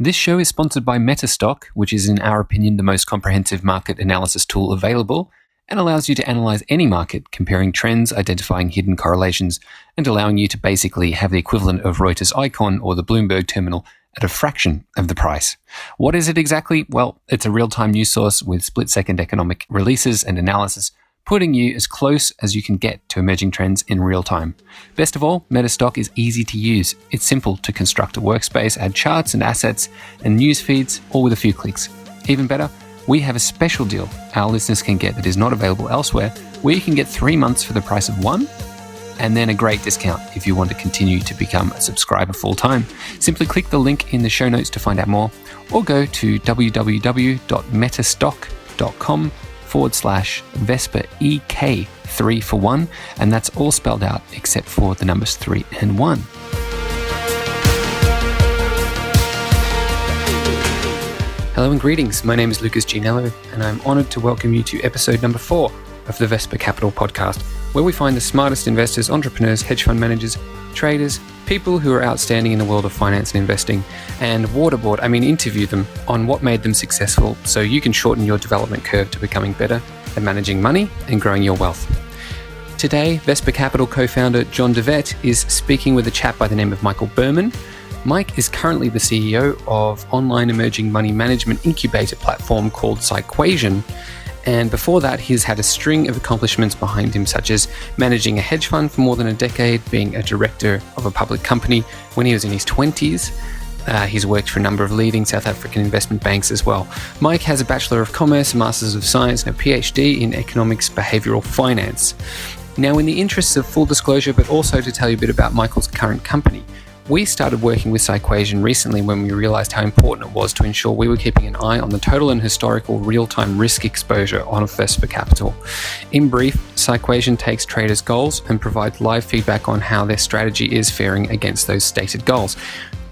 This show is sponsored by Metastock, which is, in our opinion, the most comprehensive market analysis tool available and allows you to analyze any market, comparing trends, identifying hidden correlations, and allowing you to basically have the equivalent of Reuters Icon or the Bloomberg terminal at a fraction of the price. What is it exactly? Well, it's a real-time news source with split-second economic releases and analysis, putting you as close as you can get to emerging trends in real time. Best of all, Metastock is easy to use. It's simple to construct a workspace, add charts and assets and news feeds, all with a few clicks. Even better, we have a special deal our listeners can get that is not available elsewhere, where you can get 3 months for the price of one, and then a great discount if you want to continue to become a subscriber full-time. Simply click the link in the show notes to find out more, or go to www.metastock.com/Vesper EK 3 for 1, and that's all spelled out except for the numbers 3 and 1. Hello and greetings. My name is Lucas Ginello, and I'm honored to welcome you to episode number 4 of the Vesper Capital podcast, where we find the smartest investors, entrepreneurs, hedge fund managers, traders, people who are outstanding in the world of finance and investing, and interview them on what made them successful so you can shorten your development curve to becoming better at managing money and growing your wealth. Today, Vesper Capital co-founder Jon de Wet is speaking with a chap by the name of Michael Berman. Mike is currently the CEO of online emerging money management incubator platform called Psyquation. And before that, he's had a string of accomplishments behind him, such as managing a hedge fund for more than a decade, being a director of a public company when he was in his 20s. He's worked for a number of leading South African investment banks as well. Mike has a Bachelor of Commerce, a Masters of Science, and a PhD in Economics Behavioural Finance. Now, in the interests of full disclosure, but also to tell you a bit about Michael's current company, we started working with Psyquation recently when we realized how important it was to ensure we were keeping an eye on the total and historical real-time risk exposure on Vesper Capital. In brief, Psyquation takes traders' goals and provides live feedback on how their strategy is faring against those stated goals.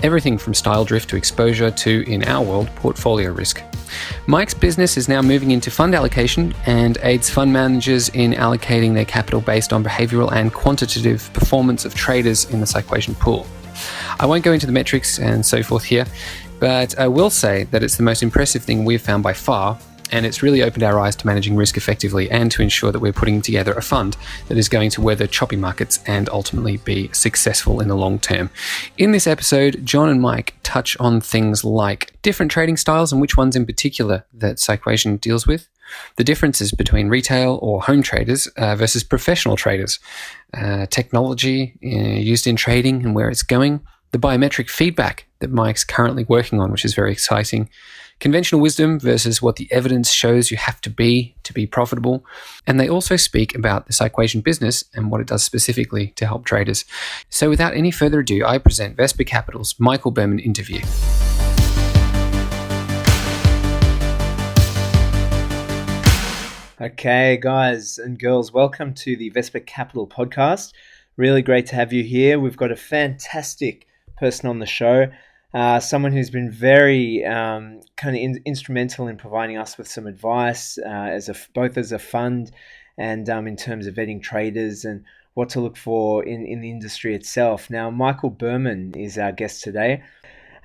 Everything from style drift to exposure to, in our world, portfolio risk. Mike's business is now moving into fund allocation and aids fund managers in allocating their capital based on behavioural and quantitative performance of traders in the Psyquation pool. I won't go into the metrics and so forth here, but I will say that it's the most impressive thing we've found by far, and it's really opened our eyes to managing risk effectively and to ensure that we're putting together a fund that is going to weather choppy markets and ultimately be successful in the long term. In this episode, Jon and Mike touch on things like different trading styles and which ones in particular that Psyquation deals with, the differences between retail or home traders versus professional traders, technology used in trading and where it's going, the biometric feedback that Mike's currently working on, which is very exciting, conventional wisdom versus what the evidence shows you have to be profitable. And they also speak about the Psyquation business and what it does specifically to help traders. So without any further ado, I present Vesper Capital's Michael Berman interview. Okay, guys and girls, welcome to the Vesper Capital podcast. Really great to have you here. We've got a fantastic person on the show, someone who's been very instrumental in providing us with some advice, both as a fund and in terms of vetting traders and what to look for in the industry itself. Now, Michael Berman is our guest today.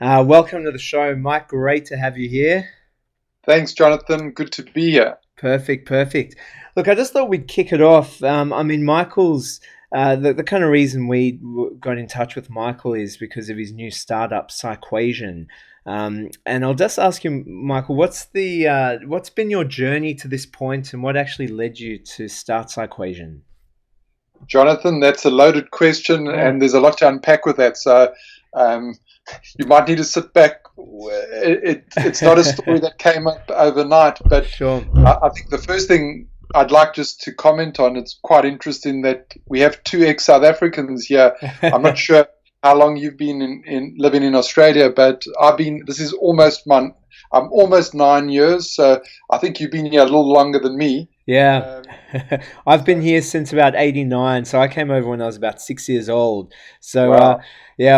Welcome to the show, Mike. Great to have you here. Thanks, Jonathan. Good to be here. Perfect. Look, I just thought we'd kick it off. Michael's the kind of reason we got in touch with Michael is because of his new startup, Psyquation. And I'll just ask you, Michael, what's been your journey to this point, and what actually led you to start Psyquation? Jonathan, that's a loaded question, and there's a lot to unpack with that. So you might need to sit back. It's not a story that came up overnight, but sure. I think the first thing I'd like just to comment on, it's quite interesting that we have 2 ex-South Africans here. I'm not sure how long you've been in living in Australia, but I'm almost 9 years, so I think you've been here a little longer than me. Yeah, I've been here since about 89, so I came over when I was about 6 years old. So, wow.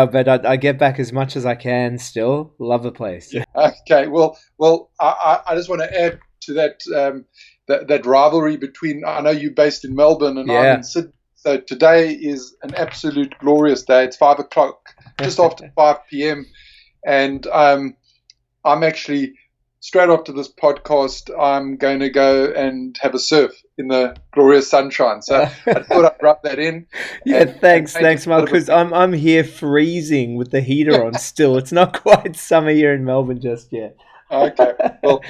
But I get back as much as I can still. Love the place. Okay, well, I just want to add to that that rivalry between, I know you're based in Melbourne and I'm in Sydney, so today is an absolute glorious day. It's 5 o'clock, just after 5 p.m. And I'm actually, straight after this podcast, I'm going to go and have a surf in the glorious sunshine. So I thought I'd rub that in. Yeah, thanks, Mark, because because I'm here freezing with the heater on still. It's not quite summer here in Melbourne just yet. Okay, well,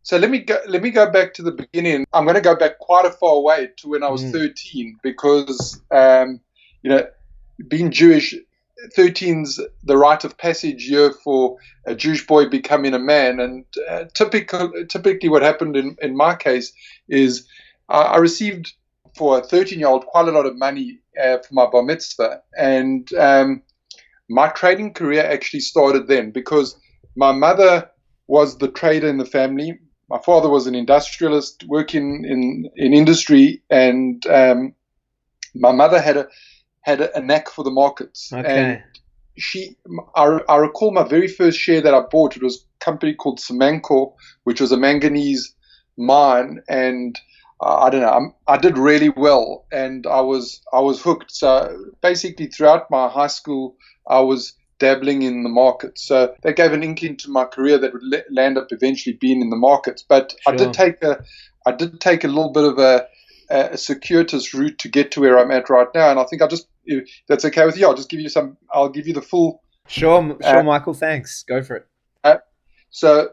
so let me go back to the beginning. I'm going to go back quite a far way to when I was 13, because being Jewish, 13's the rite of passage year for a Jewish boy becoming a man. And typically what happened in my case is I received, for a 13-year-old, quite a lot of money for my bar mitzvah. And my trading career actually started then, because my mother was the trader in the family. My father was an industrialist working in industry, and my mother had a knack for the markets. Okay. And I recall my very first share that I bought. It was a company called Samancor, which was a manganese mine, and I don't know, I did really well, and I was hooked. So basically, throughout my high school, I was dabbling in the market. So that gave an inkling to my career that would land up eventually being in the markets. But Sure. I did take a little bit of a circuitous route to get to where I'm at right now. And I think if that's okay with you, I'll give you the full. Sure, Michael, thanks. Go for it. So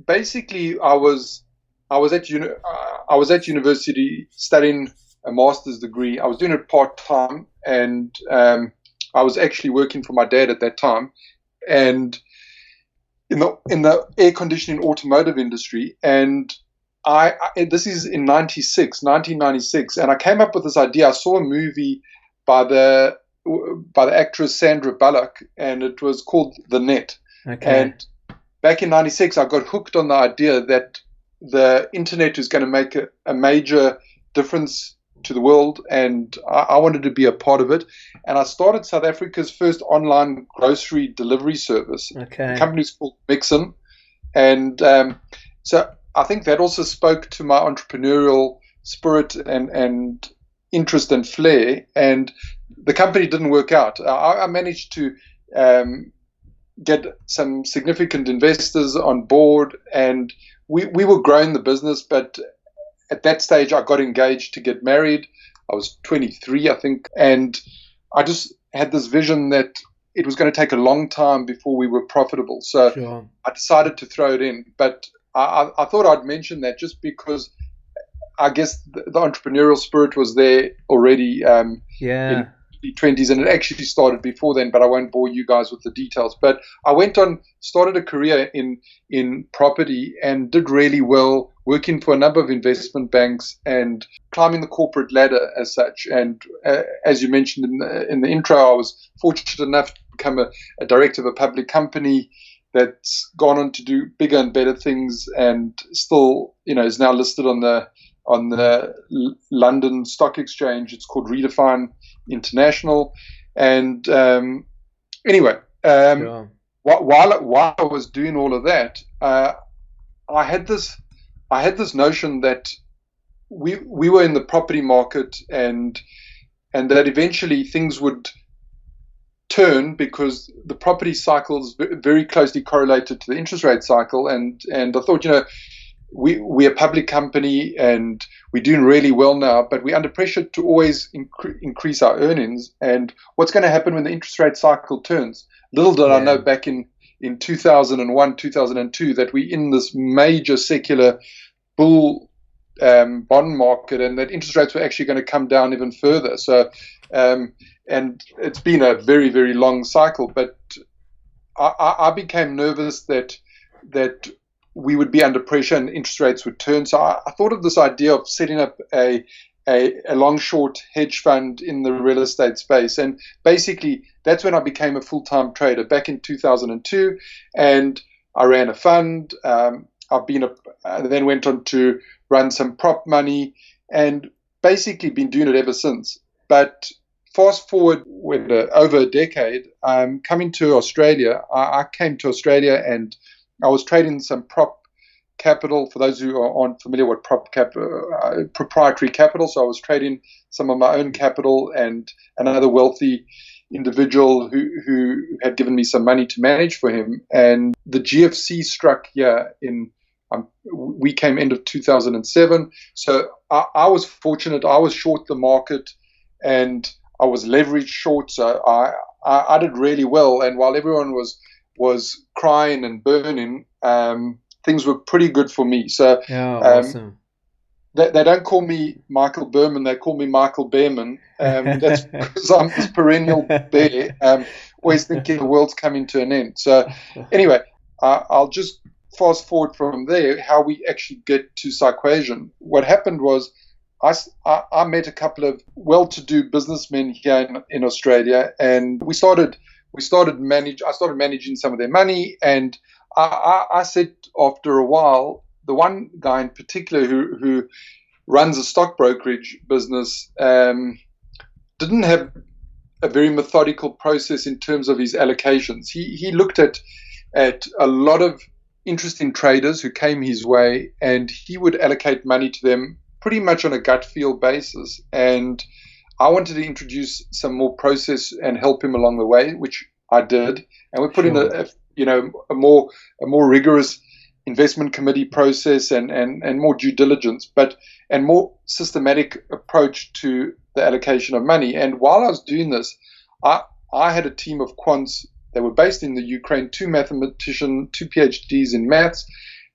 basically, I was at university studying a master's degree. I was doing it part-time, and I was actually working for my dad at that time, and in the air conditioning automotive industry. And this is in 1996, and I came up with this idea. I saw a movie by the actress Sandra Bullock, and it was called The Net. Okay. And back in 96, I got hooked on the idea that the internet is going to make a major difference to the world, and I wanted to be a part of it. And I started South Africa's first online grocery delivery service. Okay. The company's called Mixon. And so I think that also spoke to my entrepreneurial spirit and interest and flair. And the company didn't work out. I managed to get some significant investors on board, and we were growing the business. But at that stage, I got engaged to get married. I was 23, I think. And I just had this vision that it was going to take a long time before we were profitable. So Sure. I decided to throw it in. But I thought I'd mention that just because I guess the entrepreneurial spirit was there already in the 20s, and it actually started before then, but I won't bore you guys with the details. But I started a career in property and did really well, working for a number of investment banks and climbing the corporate ladder as such. And as you mentioned in the intro, I was fortunate enough to become a director of a public company that's gone on to do bigger and better things, and still, is now listed on the London Stock Exchange. It's called Redefine International. And anyway, Sure. while I was doing all of that, I had this notion that we were in the property market, and that eventually things would turn, because the property cycle is very closely correlated to the interest rate cycle. And I thought, we're a public company and we're doing really well now, but we're under pressure to always increase our earnings. And what's going to happen when the interest rate cycle turns? Little did I know back in 2001, 2002, that we're in this major secular bull bond market, and that interest rates were actually going to come down even further. So, and it's been a very, very long cycle, but I became nervous that we would be under pressure and interest rates would turn. So I thought of this idea of setting up a long-short hedge fund in the real estate space. And basically, that's when I became a full-time trader back in 2002. And I ran a fund. I then went on to run some prop money, and basically been doing it ever since. But fast forward over a decade, coming to Australia, I came to Australia and I was trading some prop capital. For those who aren't familiar with proprietary capital. So I was trading some of my own capital and another wealthy individual who had given me some money to manage for him. And the GFC struck here we came end of 2007. So I was fortunate. I was short the market and I was leveraged short. So I did really well. And while everyone was crying and burning, things were pretty good for me. So awesome. They don't call me Michael Berman, they call me Michael Berman. That's because I'm this perennial bear, always thinking the world's coming to an end. So anyway, I'll just fast forward from there, how we actually get to Psyquation. What happened was I met a couple of well-to-do businessmen here in Australia, and I started managing some of their money, and I said after a while, the one guy in particular who runs a stock brokerage business didn't have a very methodical process in terms of his allocations. He looked at a lot of interesting traders who came his way, and he would allocate money to them pretty much on a gut feel basis. And I wanted to introduce some more process and help him along the way, which I did. And we put in a more rigorous investment committee process and more due diligence, and more systematic approach to the allocation of money. And while I was doing this, I had a team of quants. They were based in the Ukraine, 2 mathematicians, 2 PhDs in maths,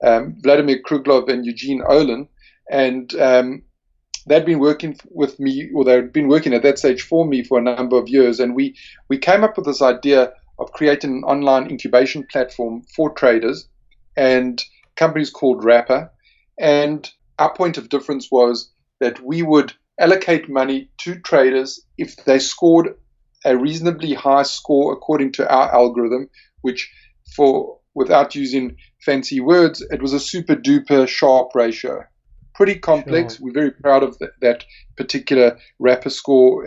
Vladimir Kruglov and Eugene Olin. And they'd been working with me, or they'd been working at that stage for me for a number of years. And we came up with this idea of creating an online incubation platform for traders, and companies called Rapper. And our point of difference was that we would allocate money to traders if they scored a reasonably high score according to our algorithm, which, without using fancy words, it was a super duper sharp ratio. Pretty complex. Sure. We're very proud of that particular Rapper score.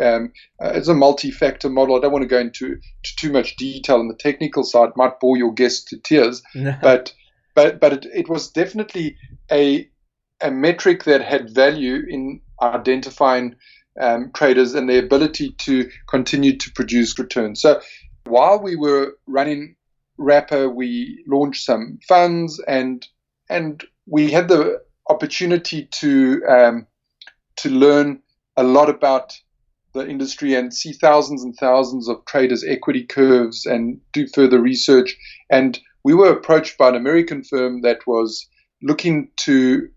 It's a multi-factor model. I don't want to go into too much detail on the technical side. It might bore your guests to tears. No. But it was definitely a metric that had value in identifying traders and their ability to continue to produce returns. So while we were running Rapper, we launched some funds, and we had the opportunity to learn a lot about the industry and see thousands and thousands of traders' equity curves and do further research. And we were approached by an American firm that was looking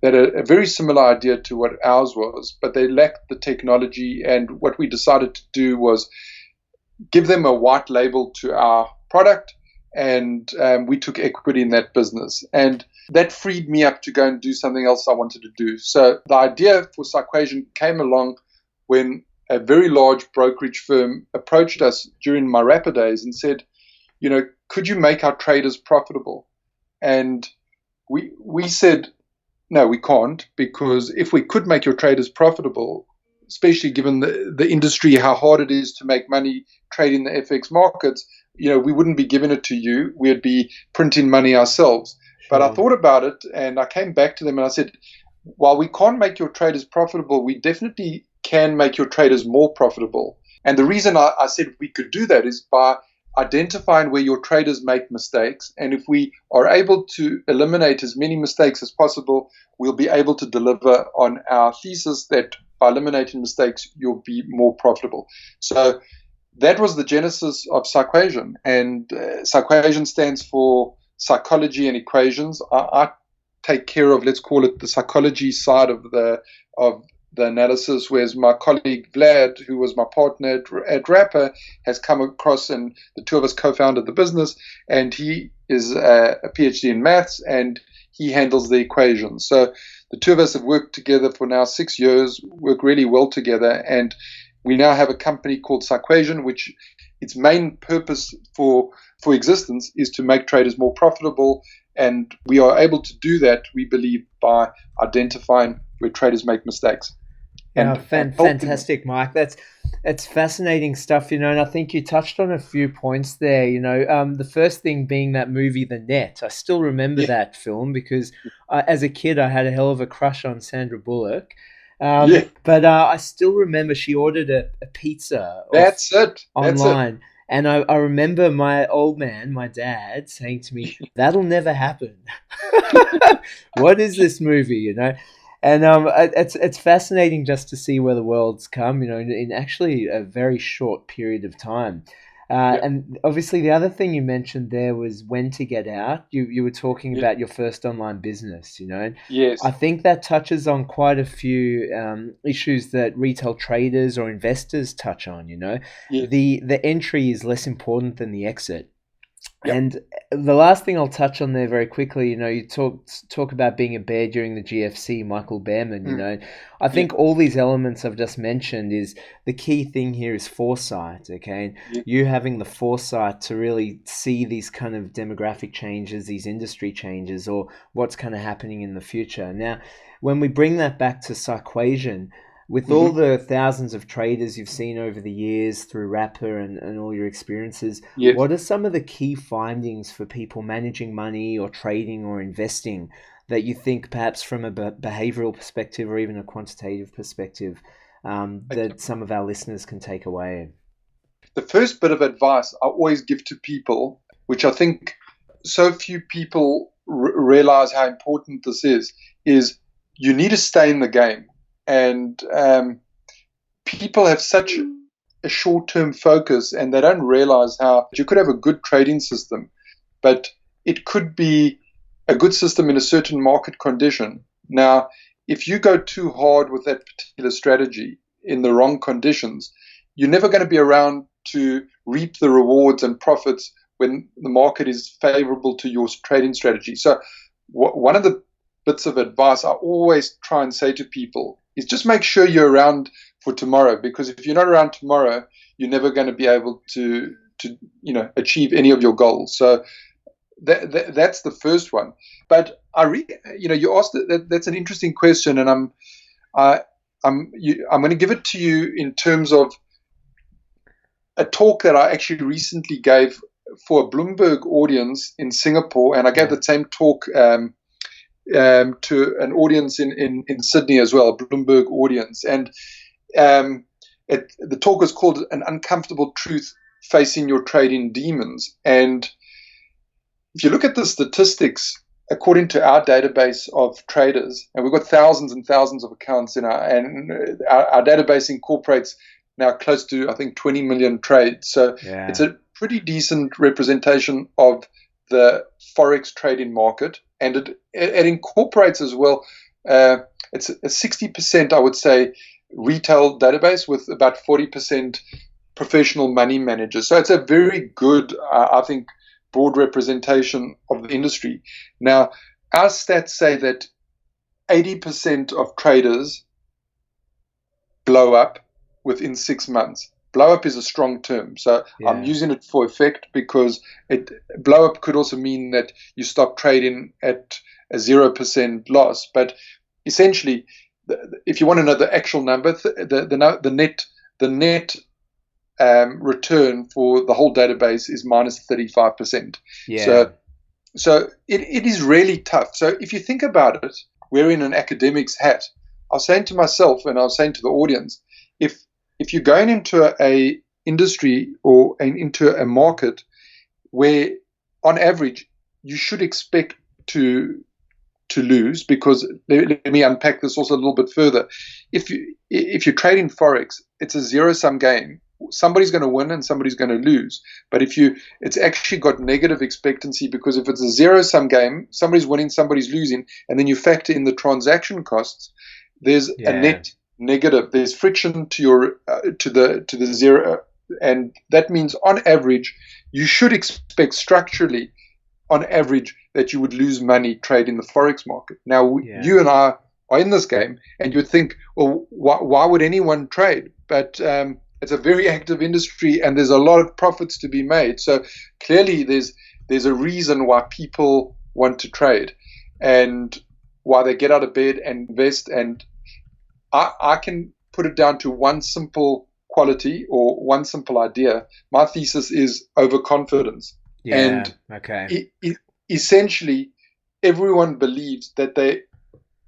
at a very similar idea to what ours was, but they lacked the technology. And what we decided to do was give them a white label to our product, and we took equity in that business. And that freed me up to go and do something else I wanted to do. So the idea for Psyquation came along when a very large brokerage firm approached us during my Rapper days and said, could you make our traders profitable? And we said, no, we can't, because if we could make your traders profitable, especially given the industry, how hard it is to make money trading the FX markets, we wouldn't be giving it to you. We'd be printing money ourselves. But I thought about it, and I came back to them and I said, while we can't make your traders profitable, we definitely can make your traders more profitable. And the reason I said we could do that is by identifying where your traders make mistakes. And if we are able to eliminate as many mistakes as possible, we'll be able to deliver on our thesis that by eliminating mistakes, you'll be more profitable. So that was the genesis of Psyquation. And Psyquation stands for psychology and equations. I take care of, let's call it, the psychology side of the analysis, whereas my colleague Vlad, who was my partner at Rapper, has come across, and the two of us co-founded the business, and he is a PhD in maths, and he handles the equations. So the two of us have worked together for now 6 years, work really well together, and we now have a company called Psyquation, which its main purpose for existence is to make traders more profitable. And we are able to do that, we believe, by identifying where traders make mistakes. Fantastic, Mike. That's fascinating stuff, and I think you touched on a few points there. The first thing being that movie, The Net. I still remember that film because as a kid, I had a hell of a crush on Sandra Bullock. Yeah. But I still remember she ordered a pizza That's it. online. And I remember my old man, my dad, saying to me, "That'll never happen." What is this movie, And it's fascinating just to see where the world's come, in actually a very short period of time. And obviously, the other thing you mentioned there was when to get out. You were talking about your first online business, Yes. I think that touches on quite a few issues that retail traders or investors touch on. Yes. The entry is less important than the exit. Yep. And the last thing I'll touch on there very quickly, you talk about being a bear during the GFC, Michael Berman, I think all these elements I've just mentioned is the key thing here is foresight, okay? And you having the foresight to really see these kind of demographic changes, these industry changes, or what's kind of happening in the future. Now, when we bring that back to Psyquation, with all the thousands of traders you've seen over the years through Rapper and all your experiences, what are some of the key findings for people managing money or trading or investing that you think perhaps from a behavioral perspective or even a quantitative perspective that some of our listeners can take away? The first bit of advice I always give to people, which I think so few people realize how important this is you need to stay in the game. And people have such a short-term focus, and they don't realize how you could have a good trading system, but it could be a good system in a certain market condition. Now, if you go too hard with that particular strategy in the wrong conditions, you're never going to be around to reap the rewards and profits when the market is favorable to your trading strategy. So one of the bits of advice I always try and say to people is just make sure you're around for tomorrow, because if you're not around tomorrow, you're never going to be able to achieve any of your goals. So that's the first one. But you asked that's an interesting question, and I'm going to give it to you in terms of a talk that I actually recently gave for a Bloomberg audience in Singapore, and I gave the same talk to an audience in Sydney as well, a Bloomberg audience. And the talk was called An Uncomfortable Truth Facing Your Trading Demons. And if you look at the statistics, according to our database of traders, and we've got thousands and thousands of accounts in our database incorporates now close to, I think, 20 million trades. So it's a pretty decent representation of the Forex trading market. And it incorporates as well, it's a 60%, I would say, retail database with about 40% professional money managers. So it's a very good, I think, broad representation of the industry. Now, our stats say that 80% of traders blow up within 6 months. Blow up is a strong term, so I'm using it for effect, because blow up could also mean that you stop trading at a 0% loss. But essentially, if you want to know the actual number, the net return for the whole database is minus 35%. So it is really tough. So if you think about it, wearing an academic's hat, I was saying to myself and I was saying to the audience, if you're going into a industry or into a market where on average you should expect to lose, because let me unpack this also a little bit further. If you're trading Forex, it's a zero-sum game. Somebody's going to win and somebody's going to lose. But it's actually got negative expectancy, because if it's a zero-sum game, somebody's winning, somebody's losing, and then you factor in the transaction costs, there's a net negative. There's friction to the zero, and that means on average you should expect structurally on average that you would lose money trading the Forex market. Now you and I are in this game, and you'd think, well, why would anyone trade? But it's a very active industry, and there's a lot of profits to be made. So clearly there's a reason why people want to trade and why they get out of bed and invest. And I can put it down to one simple quality or one simple idea. My thesis is overconfidence. Essentially, everyone believes that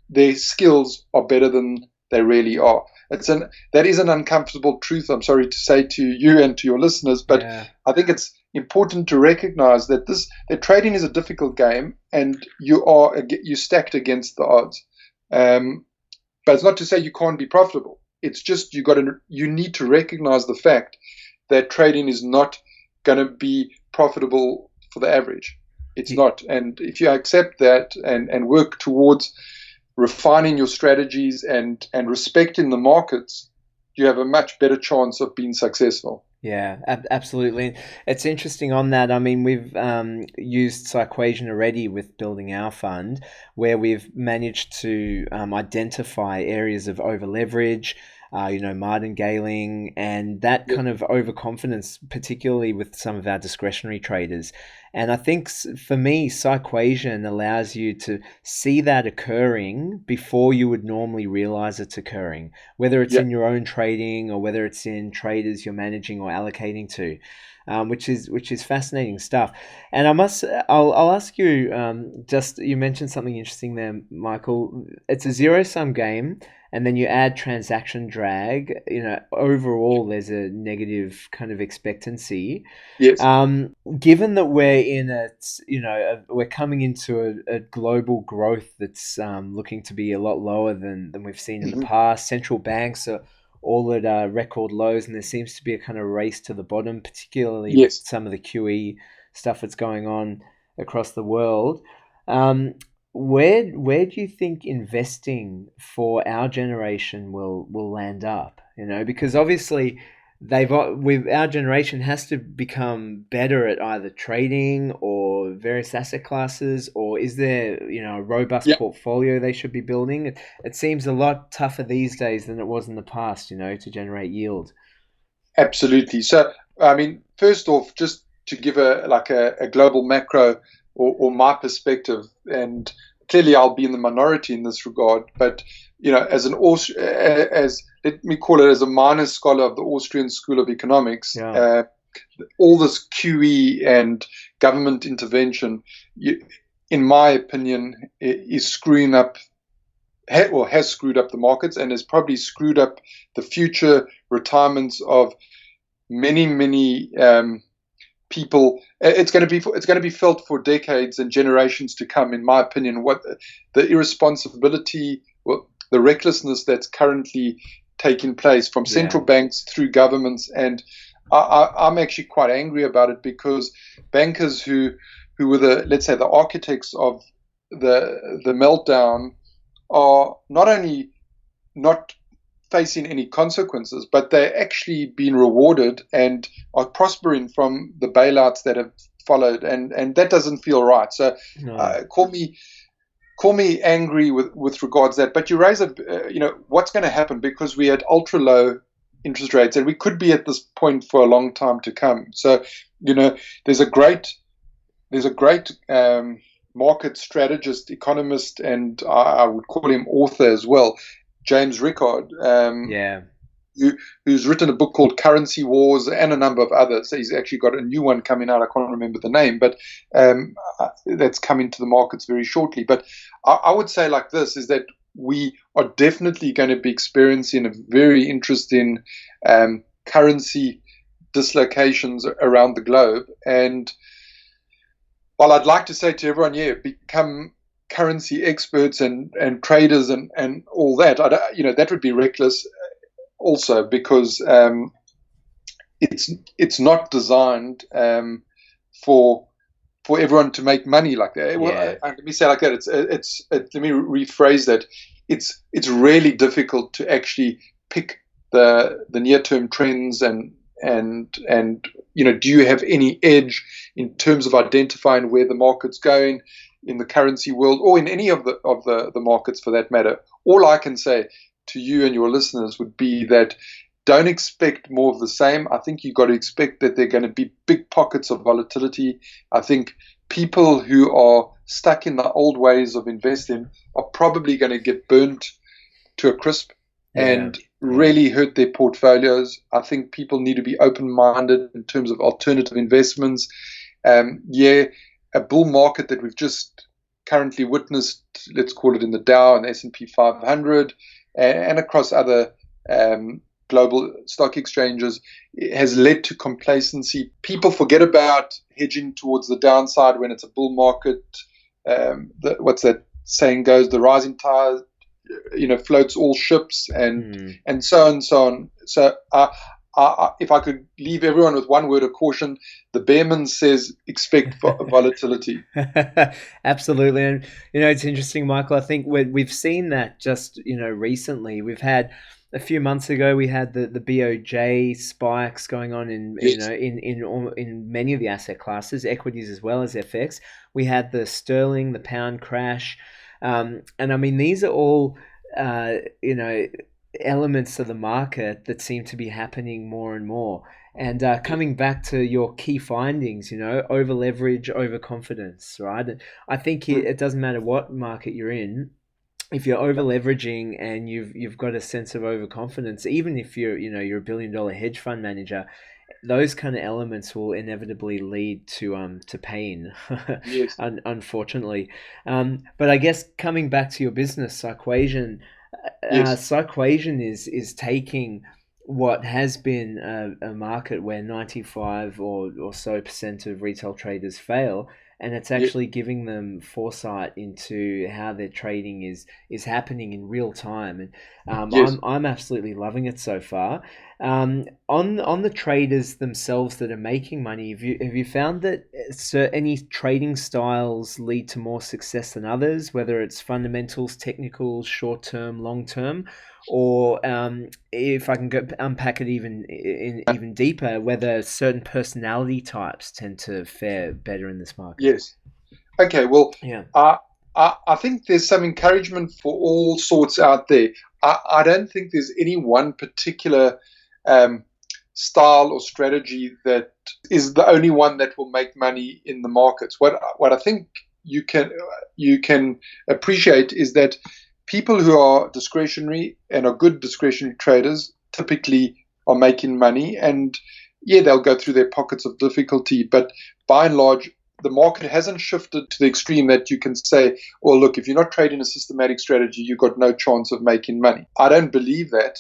their skills are better than they really are. That is an uncomfortable truth, I'm sorry to say to you and to your listeners, but Yeah. I think it's important to recognize that trading is a difficult game, and you're stacked against the odds. But it's not to say you can't be profitable. It's just you need to recognize the fact that trading is not going to be profitable for the average. It's not. And if you accept that and work towards refining your strategies and respecting the markets, you have a much better chance of being successful. Yeah, absolutely. It's interesting on that. I mean, we've used Psyquation already with building our fund, where we've managed to identify areas of over leverage, martingaling, and that kind of overconfidence, particularly with some of our discretionary traders. And I think for me, Psyquation allows you to see that occurring before you would normally realize it's occurring, whether it's in your own trading or whether it's in traders you're managing or allocating to, which is fascinating stuff. And I'll ask you, you mentioned something interesting there, Michael. It's a zero-sum game, and then you add transaction drag. Overall, there's a negative kind of expectancy. Yes. Given that we're coming into a global growth that's looking to be a lot lower than we've seen in the past. Central banks are all at record lows, and there seems to be a kind of race to the bottom, particularly with some of the QE stuff that's going on across the world. Where do you think investing for our generation will land up? Because obviously our generation has to become better at either trading or various asset classes, or is there a robust portfolio they should be building? It seems a lot tougher these days than it was in the past, to generate yield. Absolutely. So, I mean, first off, just to give a global macro or my perspective, and clearly I'll be in the minority in this regard, but as let me call it as a minor scholar of the Austrian School of Economics, all this QE and government intervention, in my opinion, is screwing up, has screwed up the markets, and has probably screwed up the future retirements of many people. It's going to be felt for decades and generations to come, in my opinion. What the irresponsibility, the recklessness that's currently taking place from central banks through governments, and I'm actually quite angry about it, because bankers who were let's say the architects of the meltdown are not only not facing any consequences, but they're actually being rewarded and are prospering from the bailouts that have followed, and that doesn't feel right. So call me angry with regards to that, but you raise what's going to happen, because we had ultra low interest rates, and we could be at this point for a long time to come. So there's a great market strategist, economist, and I would call him author as well, James Rickard, who's written a book called Currency Wars, and a number of others. He's actually got a new one coming out. I can't remember the name, but that's coming to the markets very shortly. But I would say like this, is that we are definitely going to be experiencing a very interesting currency dislocations around the globe. And while I'd like to say to everyone, become currency experts and traders and all that, that would be reckless also, because it's not designed for everyone to make money like that. Well, let me say it like that. Let me rephrase that. It's really difficult to actually pick the near-term trends and do you have any edge in terms of identifying where the market's going in the currency world, or in any of the markets for that matter? All I can say to you and your listeners would be that don't expect more of the same. I think you've got to expect that there are going to be big pockets of volatility. I think people who are stuck in the old ways of investing are probably going to get burnt to a crisp and really hurt their portfolios. I think people need to be open-minded in terms of alternative investments. A bull market that we've just currently witnessed, let's call it in the Dow and the S&P 500, and across other global stock exchanges has led to complacency. People forget about hedging towards the downside when it's a bull market. What's that saying goes? The rising tide, floats all ships, and so on and so on. So if I could leave everyone with one word of caution, the Berman says expect volatility. Absolutely. And, it's interesting, Michael. I think we've seen that just, recently. We've had a few months ago, we had the BOJ spikes going on in, Yes. in many of the asset classes, equities as well as FX. We had the sterling, the pound crash. And I mean, these are all, elements of the market that seem to be happening more and more. And coming back to your key findings, over leverage, over confidence, right? I think it doesn't matter what market you're in. If you're over leveraging and you've got a sense of overconfidence, even if you're $1 billion hedge fund manager, those kind of elements will inevitably lead to pain. Yes. Unfortunately. But I guess coming back to your business, Psyquation, Yes. Psyquation is taking what has been a market where 95 or so % of retail traders fail, and it's actually giving them foresight into how their trading is happening in real time. And Yes. I'm absolutely loving it so far. On the traders themselves that are making money, have you found that any trading styles lead to more success than others, whether it's fundamentals, technicals, short term, long term, or if I can unpack it even deeper, whether certain personality types tend to fare better in this market? Yes. Okay. Well, Yeah. I think there's some encouragement for all sorts out there. I don't think there's any one particular style or strategy that is the only one that will make money in the markets. What I think you can appreciate is that people who are discretionary and are good discretionary traders typically are making money, and they'll go through their pockets of difficulty, but by and large the market hasn't shifted to the extreme that you can say, well, look, if you're not trading a systematic strategy, you've got no chance of making money. I don't believe that.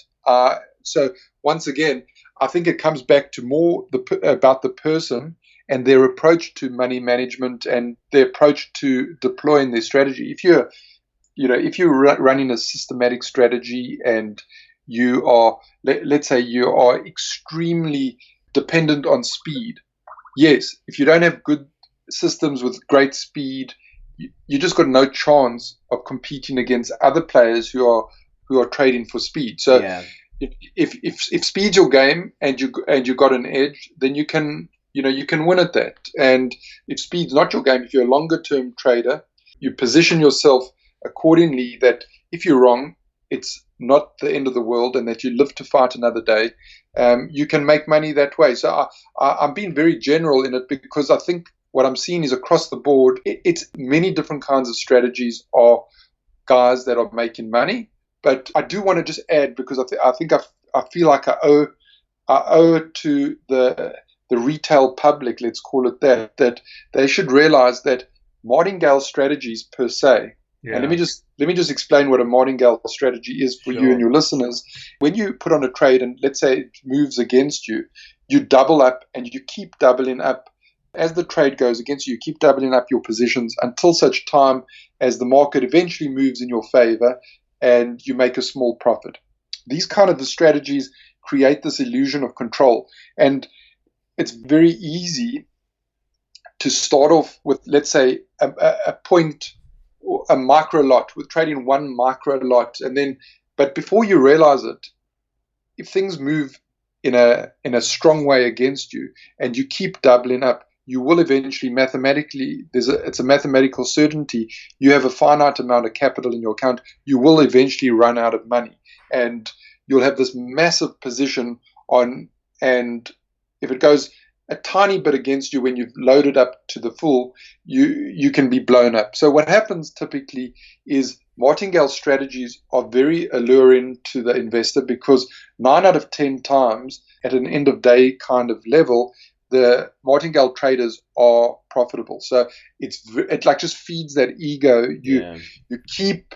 So once again, I think it comes back to more about the person and their approach to money management and their approach to deploying their strategy. If you're running a systematic strategy and you are, let's say you are extremely dependent on speed. Yes, if you don't have good systems with great speed, you just got no chance of competing against other players who are trading for speed. So if speed's your game and you got an edge, then you can win at that. And if speed's not your game, if you're a longer term trader, you position yourself accordingly that if you're wrong, it's not the end of the world and that you live to fight another day. You can make money that way. So I'm being very general in it because I think what I'm seeing is across the board, it's many different kinds of strategies are guys that are making money. But I do want to just add, because I feel like I owe it to the retail public, let's call it that they should realize that martingale strategies per se. And let me just explain what a martingale strategy is for you and your listeners. When you put on a trade and let's say it moves against you, you double up and you keep doubling up. As the trade goes against you, you keep doubling up your positions until such time as the market eventually moves in your favor and you make a small profit. These kind of the strategies create this illusion of control. And it's very easy to start off with, let's say, a point, a micro lot, with trading one micro lot. But before you realize it, if things move in a strong way against you and you keep doubling up, you will eventually mathematically, it's a mathematical certainty, you have a finite amount of capital in your account, you will eventually run out of money. And you'll have this massive position on, and if it goes a tiny bit against you when you've loaded up to the full, you can be blown up. So what happens typically is martingale strategies are very alluring to the investor because 9 out of 10 times at an end of day kind of level, the martingale traders are profitable. So it like just feeds that ego. You keep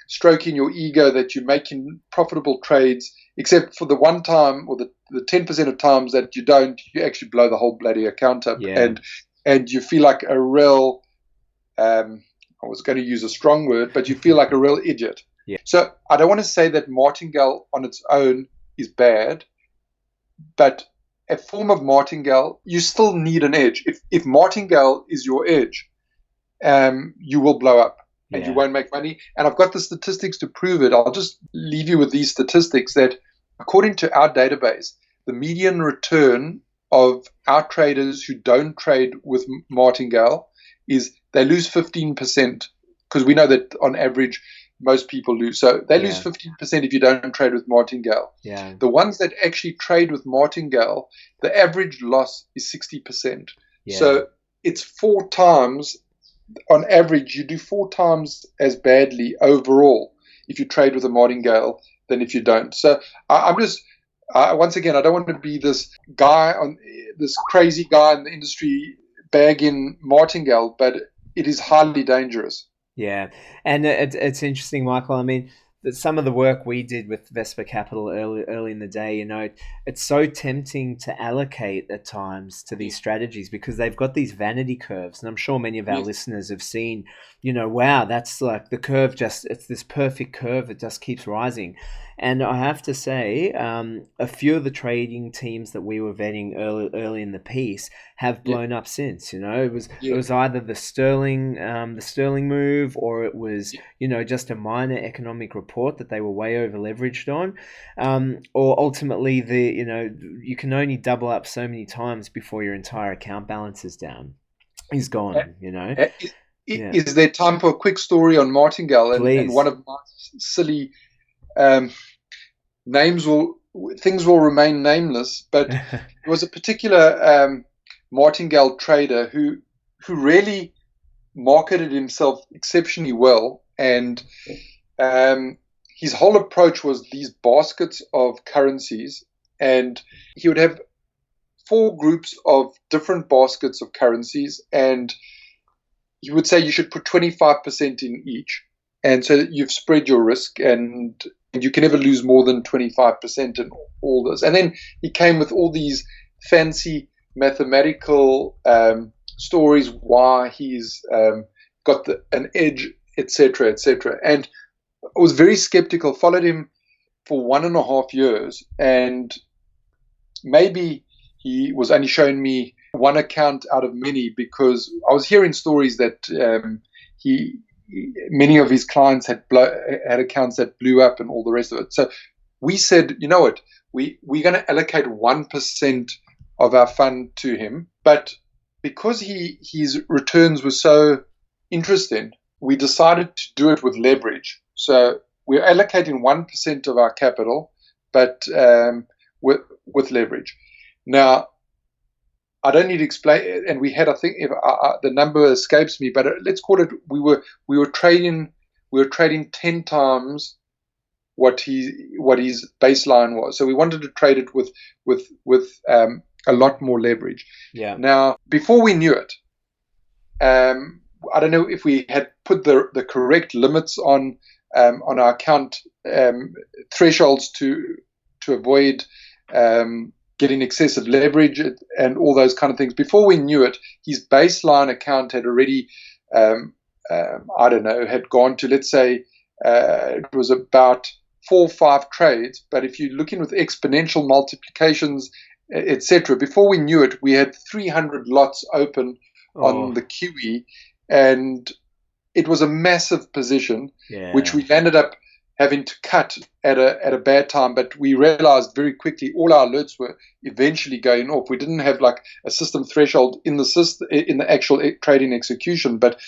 stroking your ego that you're making profitable trades, except for the one time or the 10% of times that you don't, you actually blow the whole bloody account up. Yeah. And you feel like a real, I was going to use a strong word, but you feel like a real idiot. Yeah. So I don't want to say that martingale on its own is bad, but a form of martingale, you still need an edge. If martingale is your edge, you will blow up and you won't make money. And I've got the statistics to prove it. I'll just leave you with these statistics that according to our database, the median return of our traders who don't trade with martingale is they lose 15%, because we know that on average most people lose. So they lose 15% if you don't trade with martingale. Yeah. The ones that actually trade with martingale, the average loss is 60%. Yeah. So it's 4 times, on average, you do 4 times as badly overall if you trade with a martingale than if you don't. So I'm just, once again, I don't want to be this crazy guy in the industry bagging martingale, but it is highly dangerous. Yeah, and it's interesting, Michael. I mean, that some of the work we did with Vesper Capital early in the day, it's so tempting to allocate at times to these strategies because they've got these vanity curves, and I'm sure many of our listeners have seen, wow, that's like the curve it's this perfect curve. It just keeps rising. And I have to say, a few of the trading teams that we were vetting early in the piece have blown up since. It was either the sterling move, or it was just a minor economic report that they were way over leveraged on, or ultimately you can only double up so many times before your entire account balance is gone. Is there time for a quick story on martingale? And one of my silly things will remain nameless, but there was a particular martingale trader who really marketed himself exceptionally well, and his whole approach was these baskets of currencies, and he would have 4 groups of different baskets of currencies, and he would say you should put 25% in each, and so that you've spread your risk, and you can never lose more than 25% in all this. And then he came with all these fancy mathematical stories why he's got an edge, etc., etc. And I was very skeptical, followed him for 1.5 years, and maybe he was only showing me one account out of many, because I was hearing stories that many of his clients had accounts that blew up and all the rest of it. So we said, you know what, we're going to allocate 1% of our fund to him. But because his returns were so interesting, we decided to do it with leverage. So we're allocating 1% of our capital, but with leverage. Now, I don't need to explain, and we had, I think, the number escapes me, but let's call it, we were trading 10 times what his baseline was. So we wanted to trade it with a lot more leverage. Yeah. Now, before we knew it, I don't know if we had put the correct limits on our account thresholds to avoid getting excessive leverage and all those kind of things. Before we knew it, his baseline account had already, had gone to, let's say, it was about 4 or 5 trades. But if you're looking with exponential multiplications, etc., before we knew it, we had 300 lots open on the QE, and it was a massive position, which we ended up having to cut at a bad time. But we realized very quickly all our alerts were eventually going off. We didn't have like a system threshold in the actual trading execution, but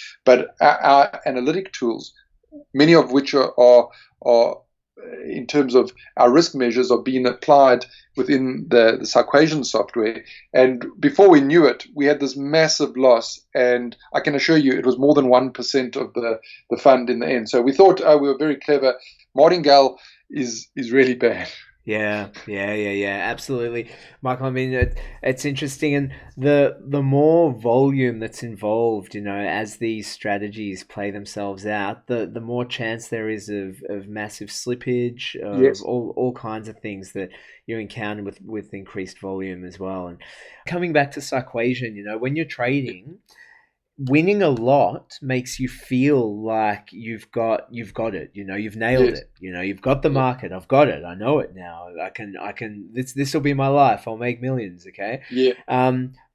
our analytic tools, many of which are in terms of our risk measures, are being applied within the Psyquation software. And before we knew it, we had this massive loss, and I can assure you it was more than 1% of the fund in the end. So we thought, we were very clever. Martingale is really bad. Yeah, absolutely, Michael. I mean, it's interesting, and the more volume that's involved, as these strategies play themselves out, the more chance there is of massive slippage, of Yes. all kinds of things that you encounter with increased volume as well. And coming back to Psyquation, when you're trading, winning a lot makes you feel like you've got it, you've nailed Yes. it, you've got the Yeah. market. I've got it. I know it now. I can this will be my life. I'll make millions. Okay. Yeah.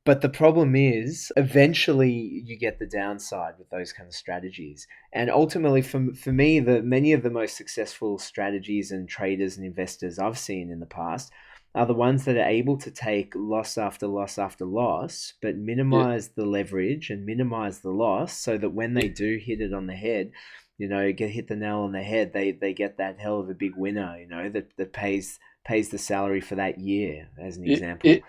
But the problem is eventually you get the downside with those kind of strategies. And ultimately for me, many of the most successful strategies and traders and investors I've seen in the past are the ones that are able to take loss after loss after loss, but Yeah. minimize the leverage and minimize the loss so that when they do hit it on the head, hit the nail on the head, they get that hell of a big winner, that pays the salary for that year, as an example.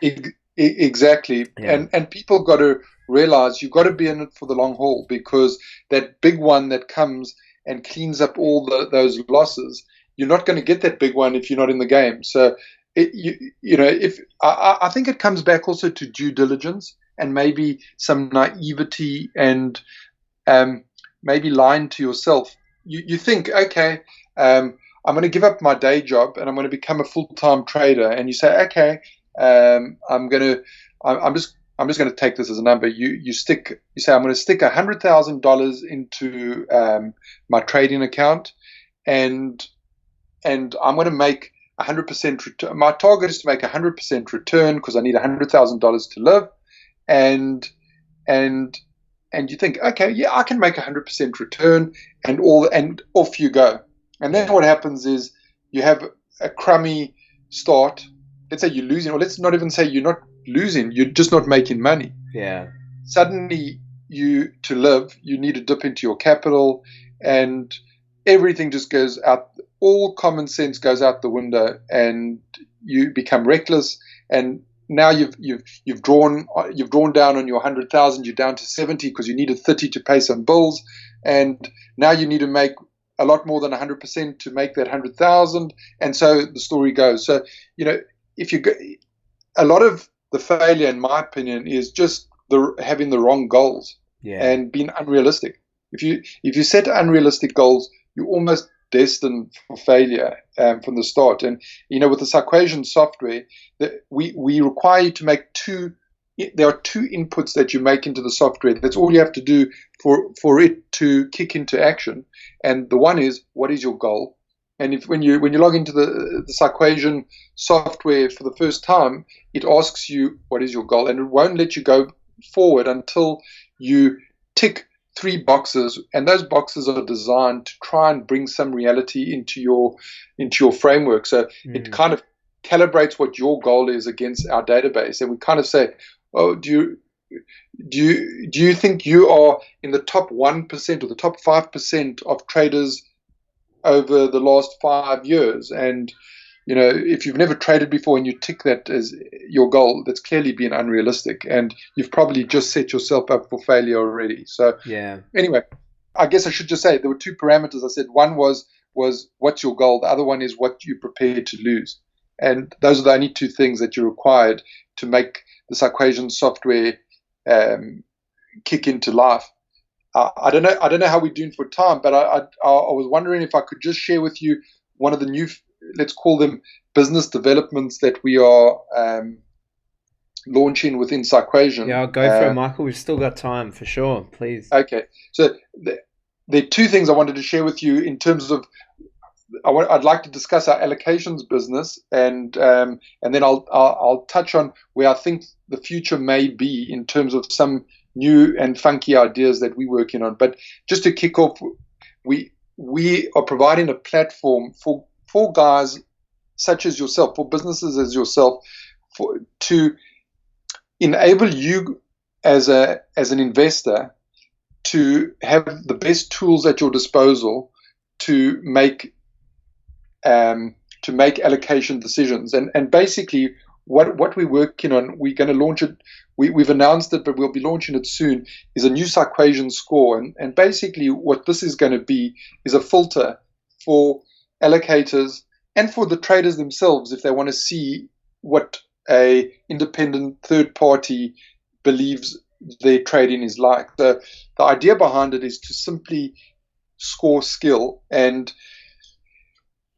Exactly. Yeah. And people got to realize you've got to be in it for the long haul, because that big one that comes and cleans up all those losses, you're not going to get that big one if you're not in the game. So, if I think it comes back also to due diligence and maybe some naivety and maybe lying to yourself. You think, okay, I'm going to give up my day job and I'm going to become a full-time trader. And you say, okay, I'm just going to take this as a number. You say, I'm going to stick $100,000 into my trading account, and I'm going to make 100% return. My target is to make 100% return because I need $100,000 to live, and you think, okay, yeah, I can make 100% return, and off you go. And then what happens is you have a crummy start. Let's say you're losing, or let's not even say you're not losing, you're just not making money. Yeah. Suddenly, to live, you need to dip into your capital, and everything just goes out. All common sense goes out the window, and you become reckless. And now you've drawn down on your 100,000. You're down to 70 because you needed 30 to pay some bills, and now you need to make a lot more than 100% to make that 100,000. And so the story goes. So if you go, a lot of the failure, in my opinion, is just having the wrong goals and being unrealistic. If you set unrealistic goals, you're almost destined for failure from the start. And with the Psyquation software, we require you to make there are two inputs that you make into the software. That's all you have to do for it to kick into action. And the one is, what is your goal? And when you log into the Psyquation software for the first time, it asks you, what is your goal? And it won't let you go forward until you tick 3 boxes, and those boxes are designed to try and bring some reality into your framework. So it kind of calibrates what your goal is against our database, and we kind of say, oh, do you think you are in the top 1% or the top 5% of traders over the last 5 years? And if you've never traded before and you tick that as your goal, that's clearly been unrealistic, and you've probably just set yourself up for failure already. So anyway, I guess I should just say there were 2 parameters. I said one was what's your goal. The other one is what you're prepared to lose. And those are the only 2 things that you're required to make the Psyquation software kick into life. I don't know how we're doing for time, but I was wondering if I could just share with you one of the new, let's call them business developments that we are launching within Psyquation. Yeah, I'll go for it, Michael. We've still got time, for sure. Please. Okay. So there are 2 things I wanted to share with you in terms of, I'd like to discuss our allocations business, and then I'll touch on where I think the future may be in terms of some new and funky ideas that we're working on. But just to kick off, we are providing a platform for guys such as yourself, for businesses as yourself, to enable you as an investor to have the best tools at your disposal to make allocation decisions. And basically what we're working on, we're going to launch it. We've announced it, but we'll be launching it soon, is a new Psyquation score. And basically what this is going to be is a filter for allocators and for the traders themselves, if they want to see what a independent third party believes their trading is like. So the idea behind it is to simply score skill. And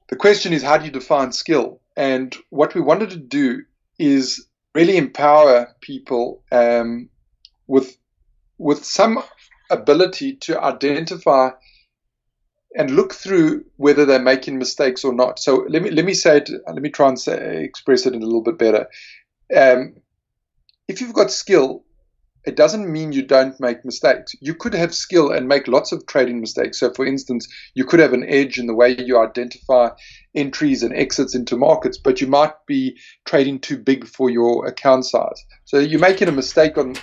the question is, how do you define skill? And what we wanted to do is really empower people with some ability to identify and look through whether they're making mistakes or not. So let me try and express it a little bit better. If you've got skill, it doesn't mean you don't make mistakes. You could have skill and make lots of trading mistakes. So, for instance, you could have an edge in the way you identify entries and exits into markets, but you might be trading too big for your account size. So you're making a mistake on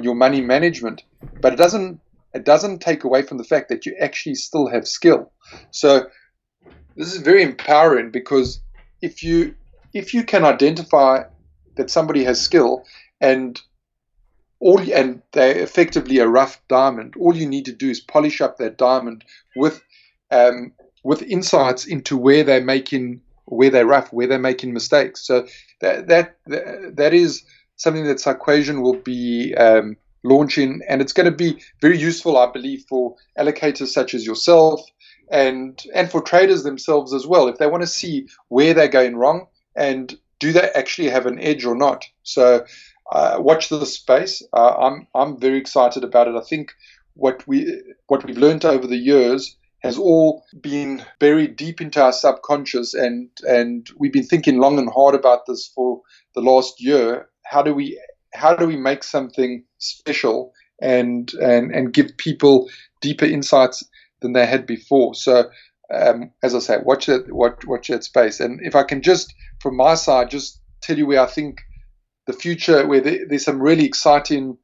your money management, but it doesn't take away from the fact that you actually still have skill. So this is very empowering, because if you can identify that somebody has skill and they're effectively a rough diamond, all you need to do is polish up that diamond with insights into where they're rough, where they're making mistakes. So that is something that Psyquation will be launching, and it's going to be very useful, I believe, for allocators such as yourself and for traders themselves as well, if they want to see where they're going wrong and do they actually have an edge or not. So watch this space. I'm very excited about it. I think what we've learned over the years has all been buried deep into our subconscious, and we've been thinking long and hard about this for the last year. How do we make something special and give people deeper insights than they had before? So as I say, watch that space. And if I can just, from my side, just tell you where I think the future, where there's some really exciting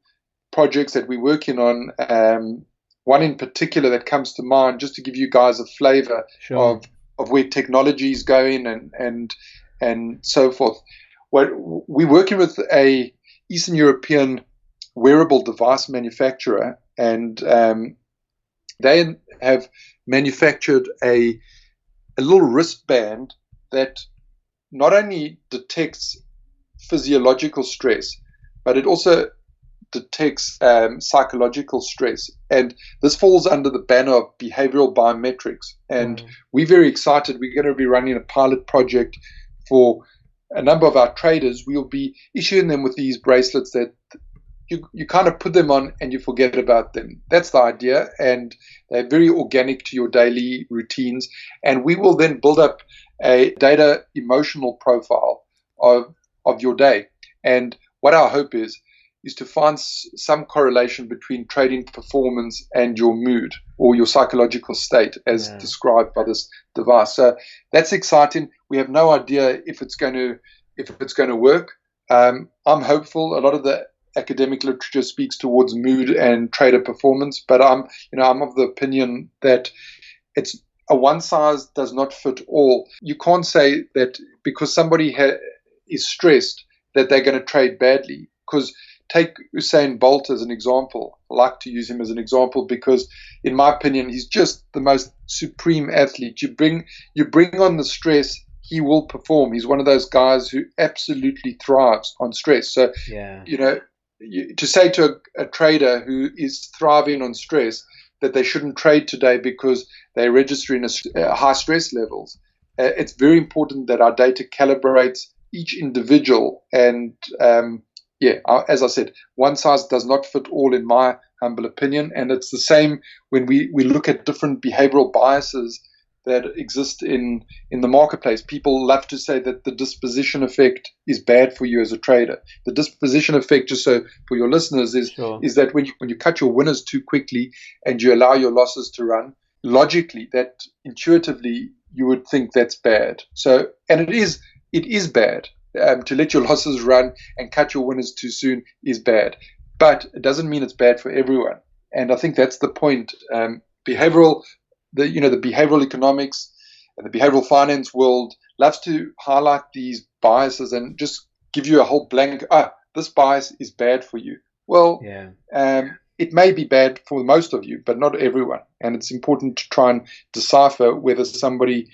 projects that we're working on. One in particular that comes to mind, just to give you guys a flavor Sure. of where technology is going and so forth. We're working with a Eastern European wearable device manufacturer, and they have manufactured a little wristband that not only detects physiological stress, but it also detects psychological stress. And this falls under the banner of behavioural biometrics. And we're very excited. We're going to be running a pilot project for a number of our traders. We'll be issuing them with these bracelets that you kind of put them on and you forget about them. That's the idea, and they're very organic to your daily routines. And we will then build up a data emotional profile of your day. And what our hope is to find some correlation between trading performance and your mood or your psychological state, as described by this device. So that's exciting. We have no idea if it's going to work. I'm hopeful. A lot of the academic literature speaks towards mood and trader performance, but I'm of the opinion that it's a one size does not fit all. You can't say that because somebody is stressed that they're going to trade badly. Because take Usain Bolt as an example. I like to use him as an example because, in my opinion, he's just the most supreme athlete. You bring on the stress, he will perform. He's one of those guys who absolutely thrives on stress. So, to say to a trader who is thriving on stress that they shouldn't trade today because they're registering high stress levels, it's very important that our data calibrates each individual. And as I said, one size does not fit all, in my humble opinion. And it's the same when we look at different behavioral biases that exist in the marketplace. People love to say that the disposition effect is bad for you as a trader. The disposition effect, just so for your listeners, is that when you cut your winners too quickly and you allow your losses to run, logically, that intuitively you would think that's bad. So, and it is bad. To let your losses run and cut your winners too soon is bad. But it doesn't mean it's bad for everyone. And I think that's the point. The behavioral economics and the behavioral finance world loves to highlight these biases and just give you a whole blank, this bias is bad for you. Well, it may be bad for most of you, but not everyone. And it's important to try and decipher whether somebody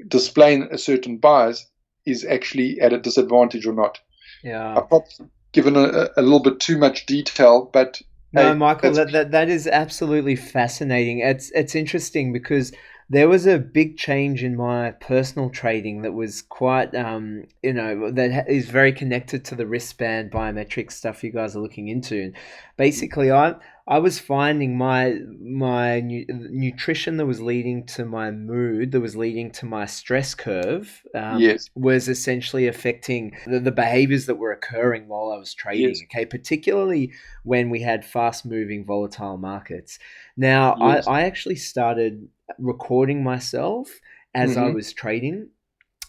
displaying a certain bias is actually at a disadvantage or not. Yeah. I've probably given a little bit too much detail, but no, hey, Michael, that is absolutely fascinating. It's interesting because there was a big change in my personal trading that was quite, that is very connected to the wristband biometric stuff you guys are looking into. And basically, I was finding my nutrition that was leading to my mood, that was leading to my stress curve, yes, was essentially affecting the behaviors that were occurring while I was trading. yes, Okay, particularly when we had fast-moving, volatile markets. Now, yes, I actually started recording myself as I was trading,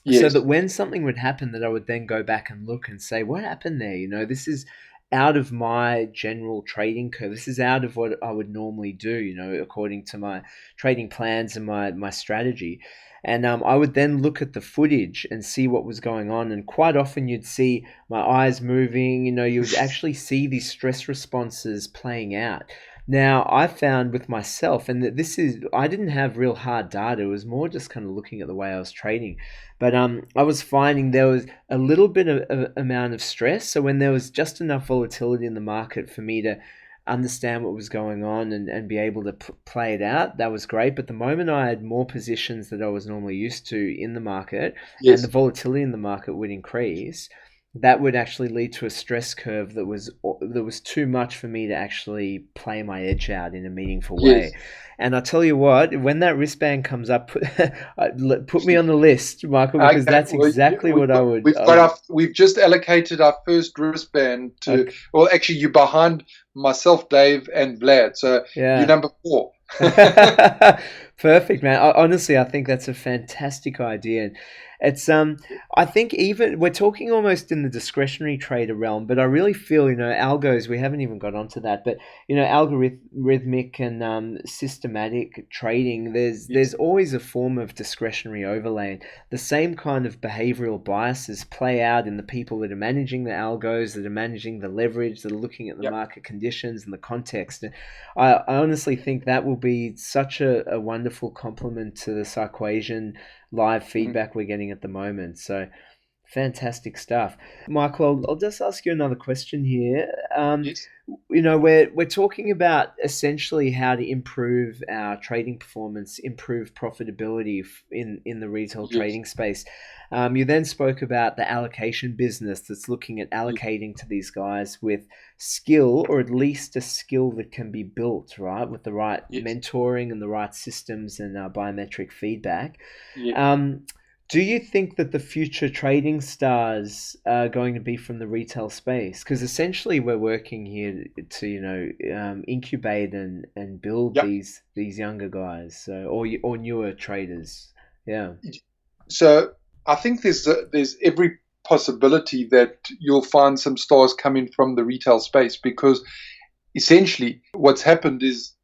so yes, that when something would happen, that I would then go back and look and say, what happened there? This is out of my general trading curve. This is out of what I would normally do, according to my trading plans and my strategy. And I would then look at the footage and see what was going on. And quite often you'd see my eyes moving, you would actually see these stress responses playing out. Now, I found with myself, and I didn't have real hard data. It was more just kind of looking at the way I was trading. But I was finding there was a little bit of amount of stress. So when there was just enough volatility in the market for me to understand what was going on and be able to play it out, that was great. But the moment I had more positions that I was normally used to in the market, yes, and the volatility in the market would increase, that would actually lead to a stress curve that was too much for me to actually play my edge out in a meaningful way. yes. And I tell you what, when that wristband comes up, put me on the list, Michael, because Okay, that's well, exactly what I would. we've just allocated our first wristband to. Okay. Well, actually, you're behind myself, Dave, and Vlad. So Yeah. you're number 4. Perfect, man. Honestly, I think that's a fantastic idea. And it's I think even we're talking almost in the discretionary trader realm, but I really feel, algos, we haven't even got onto that, but algorithmic and systematic trading, there's always a form of discretionary overlay. The same kind of behavioral biases play out in the people that are managing the algos, that are managing the leverage, that are looking at the market conditions and the context. And I honestly think that will be such a wonderful complement to the Psyquation live feedback we're getting at the moment. So fantastic stuff. Michael, I'll just ask you another question here. Yes. We're talking about essentially how to improve our trading performance, improve profitability in the retail trading space. You then spoke about the allocation business that's looking at allocating to these guys with skill, or at least a skill that can be built, right, with the right mentoring and the right systems and biometric feedback. Do you think that the future trading stars are going to be from the retail space? Because essentially we're working here to incubate and build these younger guys, or newer traders. Yeah. So I think there's every possibility that you'll find some stars coming from the retail space, because essentially what's happened is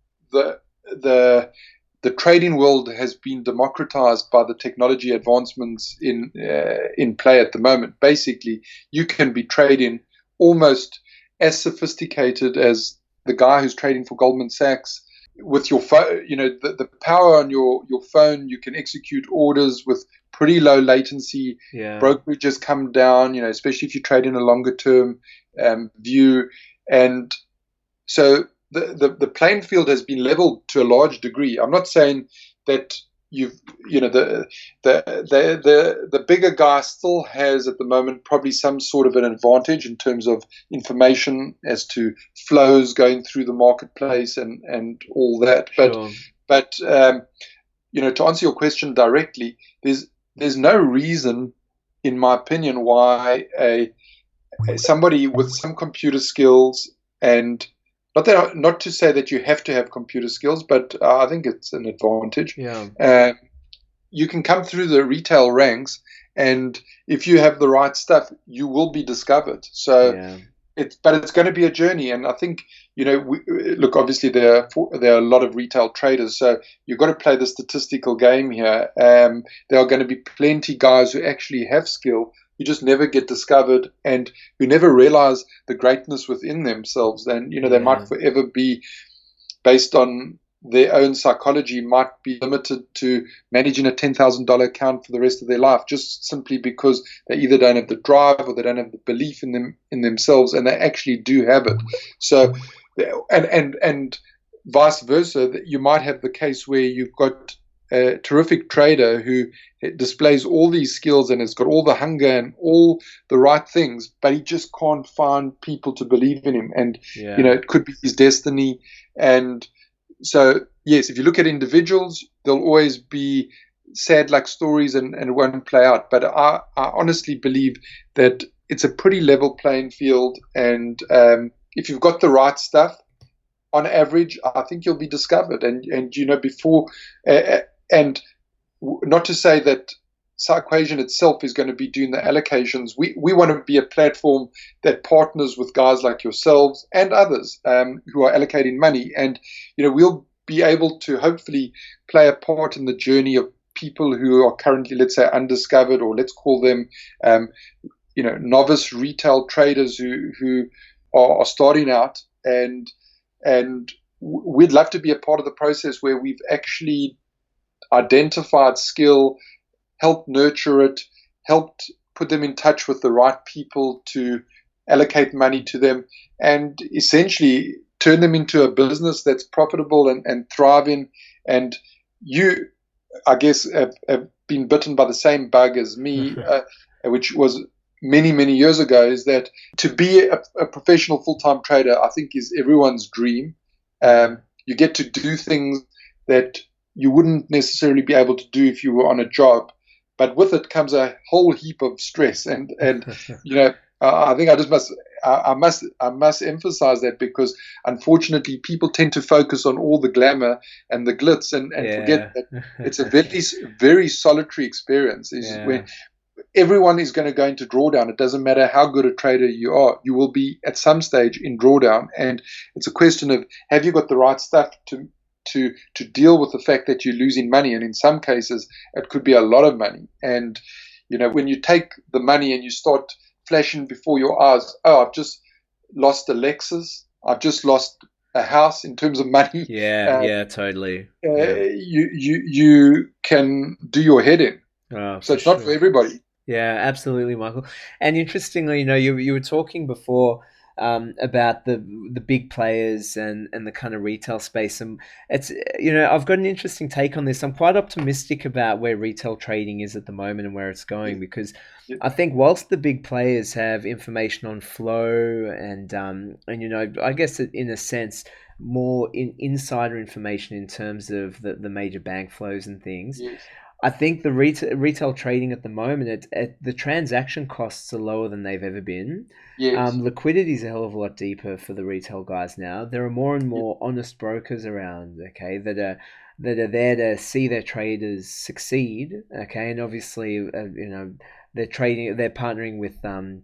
the trading world has been democratized by the technology advancements in play at the moment. Basically, you can be trading almost as sophisticated as the guy who's trading for Goldman Sachs with your phone. The power on your phone. You can execute orders with pretty low latency. Brokerages come down, especially if you trade in a longer term view. And so the playing field has been leveled to a large degree. I'm not saying that the bigger guy still has at the moment probably some sort of an advantage in terms of information as to flows going through the marketplace and all that. But to answer your question directly, there's no reason, in my opinion, why somebody with some computer skills, and not to say that you have to have computer skills, but I think it's an advantage. You can come through the retail ranks, and if you have the right stuff, you will be discovered. So it's going to be a journey, and I think look, obviously there are a lot of retail traders, so you've got to play the statistical game here. There are going to be plenty guys who actually have skill. who just never get discovered and who never realize the greatness within themselves. And, they might forever be, based on their own psychology, might be limited to managing a $10,000 account for the rest of their life, just simply because they either don't have the drive or they don't have the belief in themselves, and they actually do have it. So, and vice versa, that you might have the case where you've got a terrific trader who displays all these skills and has got all the hunger and all the right things, but he just can't find people to believe in him. And, it could be his destiny. And so, yes, if you look at individuals, there'll always be sad luck stories and it won't play out. But I honestly believe that it's a pretty level playing field. And if you've got the right stuff, on average, I think you'll be discovered. And before, and not to say that Psyquation itself is going to be doing the allocations. We want to be a platform that partners with guys like yourselves and others who are allocating money. And, we'll be able to hopefully play a part in the journey of people who are currently, let's say, undiscovered, or let's call them, novice retail traders who are starting out. And we'd love to be a part of the process where we've actually identified skill, helped nurture it, helped put them in touch with the right people to allocate money to them, and essentially turn them into a business that's profitable and thriving. And you, I guess, have been bitten by the same bug as me, which was many, many years ago, is that to be a professional full-time trader, I think, is everyone's dream. You get to do things that you wouldn't necessarily be able to do if you were on a job. But with it comes a whole heap of stress, and I think I must emphasize that, because unfortunately people tend to focus on all the glamour and the glitz and forget that it's a very, very solitary experience. Where everyone is going to go into drawdown. It doesn't matter how good a trader you are, you will be at some stage in drawdown, and it's a question of, have you got the right stuff to deal with the fact that you're losing money. And in some cases it could be a lot of money. And when you take the money and you start flashing before your eyes, I've just lost a Lexus, I've just lost a house in terms of money. Totally. You can do your head in. So it's not for everybody. Yeah, absolutely, Michael. And interestingly, you were talking before about the big players and the kind of retail space, and it's I've got an interesting take on this. I'm quite optimistic about where retail trading is at the moment and where it's going, because I think whilst the big players have information on flow and I guess in a sense more insider information in terms of the major bank flows and things. Yes. I think the retail trading at the moment, the transaction costs are lower than they've ever been. Yes. Liquidity is a hell of a lot deeper for the retail guys now. There are more and more honest brokers around, okay, that are there to see their traders succeed, okay, and obviously, they're partnering with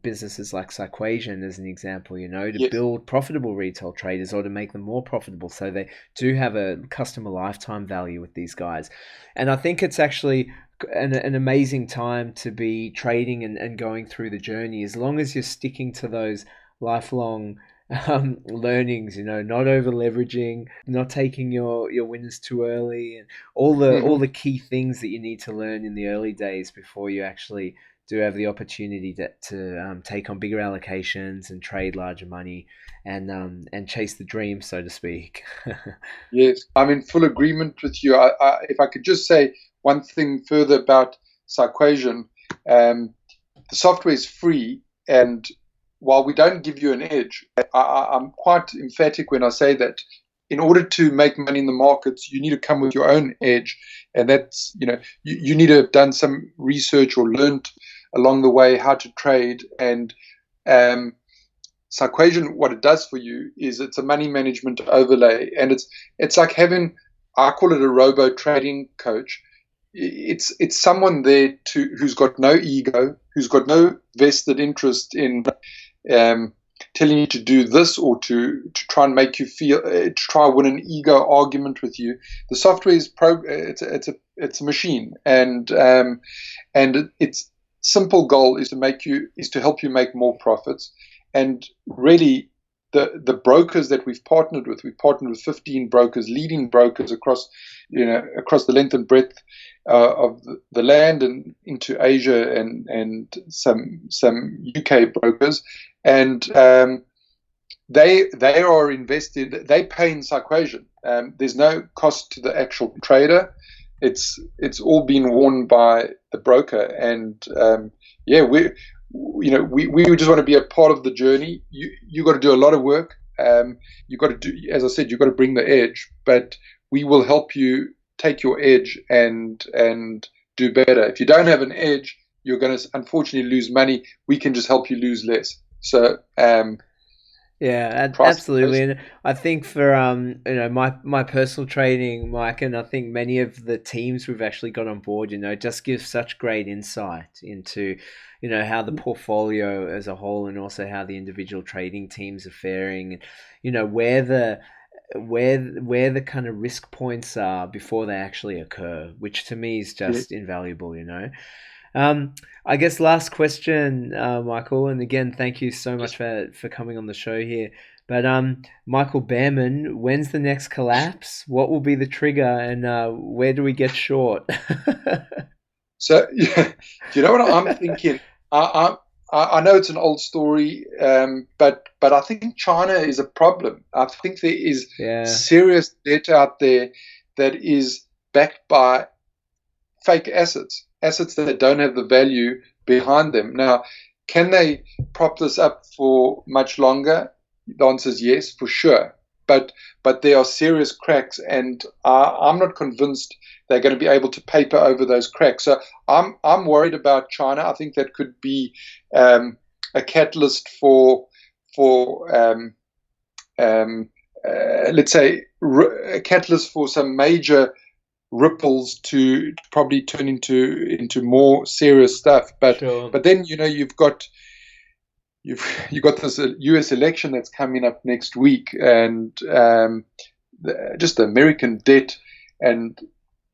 businesses like Psyquation as an example, to build profitable retail traders or to make them more profitable. So they do have a customer lifetime value with these guys. And I think it's actually an amazing time to be trading and going through the journey, as long as you're sticking to those lifelong learnings, not over leveraging, not taking your winners too early, and all the key things that you need to learn in the early days before you actually do have the opportunity to take on bigger allocations and trade larger money and chase the dream, so to speak. Yes, I'm in full agreement with you. If I could just say one thing further about Psyquation, the software is free, and while we don't give you an edge, I'm quite emphatic when I say that in order to make money in the markets, you need to come with your own edge. And that's, you need to have done some research or learned along the way how to trade. And Psyquation, what it does for you is it's a money management overlay. And it's like having, I call it a robo trading coach. It's someone there who's got no ego, who's got no vested interest in telling you to do this or to try and make you feel, to try and win an ego argument with you. The software is it's a machine, and it's simple goal is to help you make more profits. And really, the brokers that we've partnered with 15 brokers, leading brokers across the length and breadth of the land and into Asia and some UK brokers, and they are invested. They pay in Psyquation. There's no cost to the actual trader. It's all been worn by the broker, and we just want to be a part of the journey. You got to do a lot of work. You got to do, as I said, you got to bring the edge, but we will help you take your edge and do better. If you don't have an edge, you're going to unfortunately lose money. We can just help you lose less. So yeah, absolutely. And I think for my personal trading, Mike, and I think many of the teams we've actually got on board, just give such great insight into how the portfolio as a whole, and also how the individual trading teams are faring, and where the kind of risk points are before they actually occur, which to me is just invaluable. I guess last question, Michael, and again, thank you so much for coming on the show here. But Michael Berman, when's the next collapse? What will be the trigger, and where do we get short? So, do you know what I'm thinking? I know it's an old story, but I think China is a problem. I think there is serious debt out there that is backed by fake assets that don't have the value behind them. Now, can they prop this up for much longer? The answer is yes, for sure. But there are serious cracks, and I'm not convinced they're going to be able to paper over those cracks. So I'm worried about China. I think that could be a catalyst for let's say a catalyst for some major ripples to probably turn into more serious stuff. But then you've got this US election that's coming up next week, and just the American debt and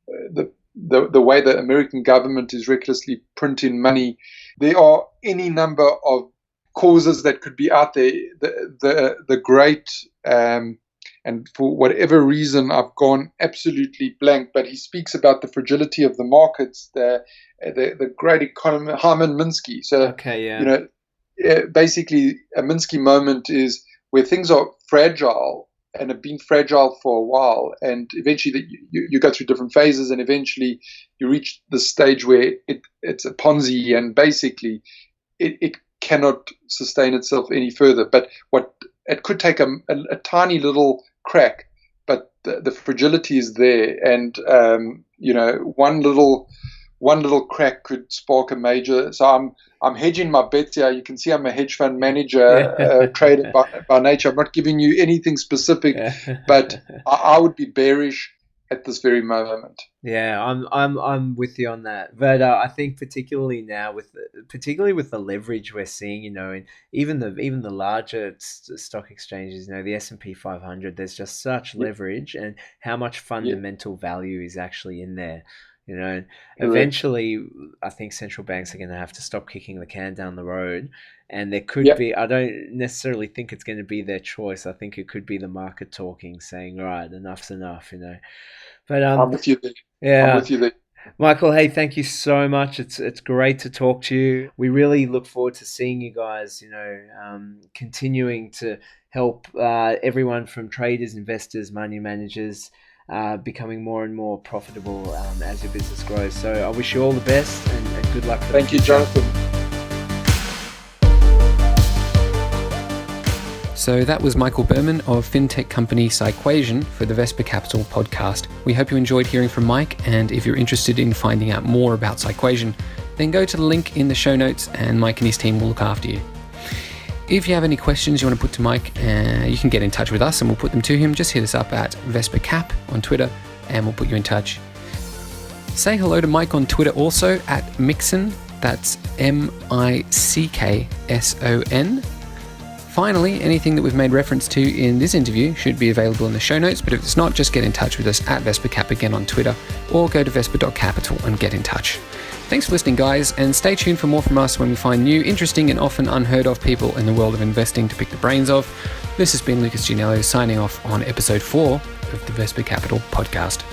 the way the American government is recklessly printing money. There are any number of causes that could be out there. The great and for whatever reason, I've gone absolutely blank. But he speaks about the fragility of the markets, the great economist Hyman Minsky. So basically, a Minsky moment is where things are fragile and have been fragile for a while, and eventually you go through different phases, and eventually you reach the stage where it's a Ponzi, and basically it cannot sustain itself any further. But it could take a tiny little crack, but the fragility is there, and one little crack could spark a major. So I'm hedging my bets here. You can see I'm a hedge fund manager, trader by nature. I'm not giving you anything specific, but I would be bearish at this very moment. Yeah, I'm with you on that. But I think particularly now with the leverage we're seeing, and even the larger stock exchanges, the S&P 500, there's just such leverage, and how much fundamental value is actually in there. And eventually I think central banks are going to have to stop kicking the can down the road, and there could be, I don't necessarily think it's going to be their choice. I think it could be the market talking, saying, right, enough's enough, But I'm with you there. Yeah. I'm with you there. Michael, hey, thank you so much. It's great to talk to you. We really look forward to seeing you guys, continuing to help everyone from traders, investors, money managers, becoming more and more profitable as your business grows. So I wish you all the best, and good luck. Thank you, Jonathan. So that was Michael Berman of fintech company Psyquation for the Vesper Capital podcast. We hope you enjoyed hearing from Mike, and if you're interested in finding out more about Psyquation, then go to the link in the show notes and Mike and his team will look after you. If you have any questions you want to put to Mike, you can get in touch with us and we'll put them to him. Just hit us up at Vesper Cap on Twitter and we'll put you in touch. Say hello to Mike on Twitter also at Mixon, that's MICKSON. Finally, anything that we've made reference to in this interview should be available in the show notes, but if it's not, just get in touch with us at Vesper Cap again on Twitter, or go to vesper.capital and get in touch. Thanks for listening, guys, and stay tuned for more from us when we find new, interesting, and often unheard of people in the world of investing to pick the brains of. This has been Lucas Ginello signing off on episode 4 of the Vesper Capital podcast.